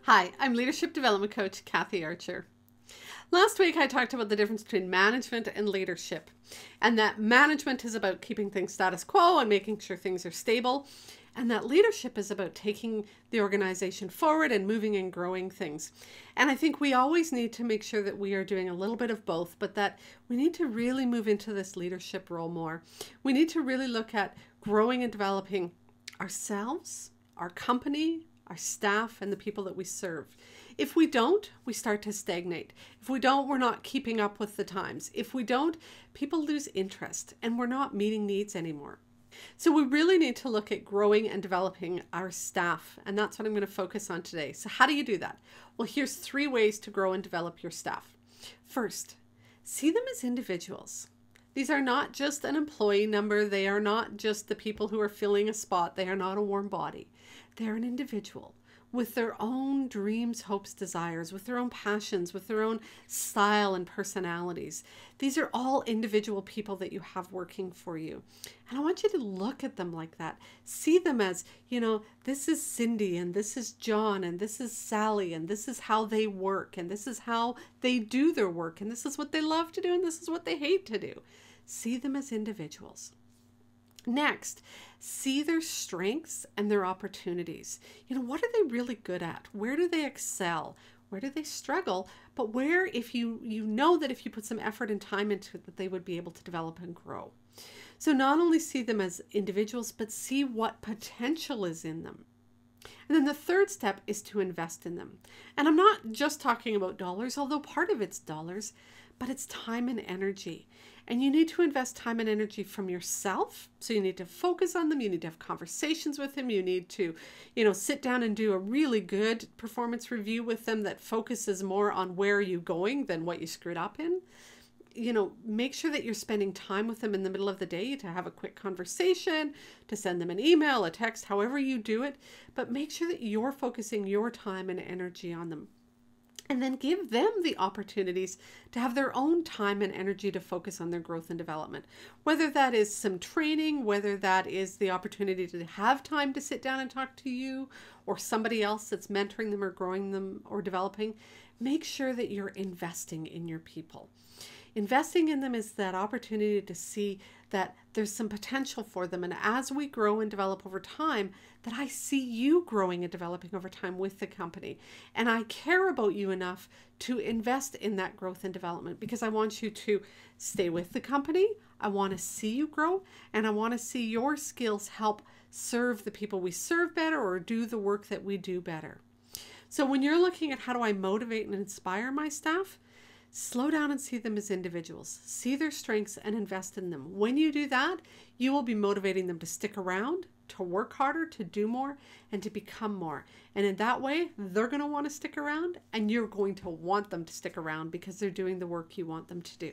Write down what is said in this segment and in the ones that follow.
Hi, I'm Leadership Development Coach Kathy Archer. Last week I talked about the difference between management and leadership, and that management is about keeping things status quo and making sure things are stable, and that leadership is about taking the organization forward and moving and growing things. And I think we always need to make sure that we are doing a little bit of both, but that we need to really move into this leadership role more. We need to really look at growing and developing ourselves, our company, our staff, and the people that we serve. If we don't, we start to stagnate. If we don't, we're not keeping up with the times. If we don't, people lose interest and we're not meeting needs anymore. So we really need to look at growing and developing our staff, and that's what I'm going to focus on today. So how do you do that? Well, here's 3 ways to grow and develop your staff. First, see them as individuals. These are not just an employee number. They are not just the people who are filling a spot. They are not a warm body. They're an individual with their own dreams, hopes, desires, with their own passions, with their own style and personalities. These are all individual people that you have working for you. And I want you to look at them like that. See them as, this is Cindy and this is John and this is Sally and this is how they work and this is how they do their work and this is what they love to do and this is what they hate to do. See them as individuals. Next, see their strengths and their opportunities. What are they really good at? Where do they excel? Where do they struggle? But where, if you know that if you put some effort and time into it, that they would be able to develop and grow. So not only see them as individuals, but see what potential is in them. And then the third step is to invest in them. And I'm not just talking about dollars, although part of it's dollars, but it's time and energy. And you need to invest time and energy from yourself. So you need to focus on them. You need to have conversations with them. You need to, sit down and do a really good performance review with them that focuses more on where are you going than what you screwed up in. Make sure that you're spending time with them in the middle of the day to have a quick conversation, to send them an email, a text, however you do it. But make sure that you're focusing your time and energy on them. And then give them the opportunities to have their own time and energy to focus on their growth and development. Whether that is some training, whether that is the opportunity to have time to sit down and talk to you or somebody else that's mentoring them or growing them or developing, make sure that you're investing in your people. Investing in them is that opportunity to see that there's some potential for them. And as we grow and develop over time, that I see you growing and developing over time with the company. And I care about you enough to invest in that growth and development because I want you to stay with the company. I want to see you grow and I want to see your skills help serve the people we serve better or do the work that we do better. So when you're looking at how do I motivate and inspire my staff, slow down and see them as individuals. See their strengths and invest in them. When you do that, you will be motivating them to stick around, to work harder, to do more, and to become more. And in that way, they're going to want to stick around and you're going to want them to stick around because they're doing the work you want them to do.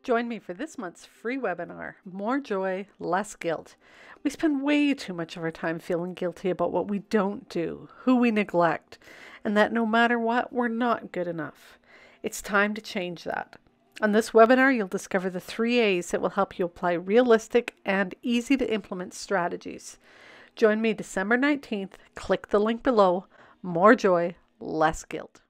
Join me for this month's free webinar, More Joy, Less Guilt. We spend way too much of our time feeling guilty about what we don't do, who we neglect, and that no matter what, we're not good enough. It's time to change that. On this webinar, you'll discover the 3 A's that will help you apply realistic and easy to implement strategies. Join me December 19th. Click the link below. More joy, less guilt.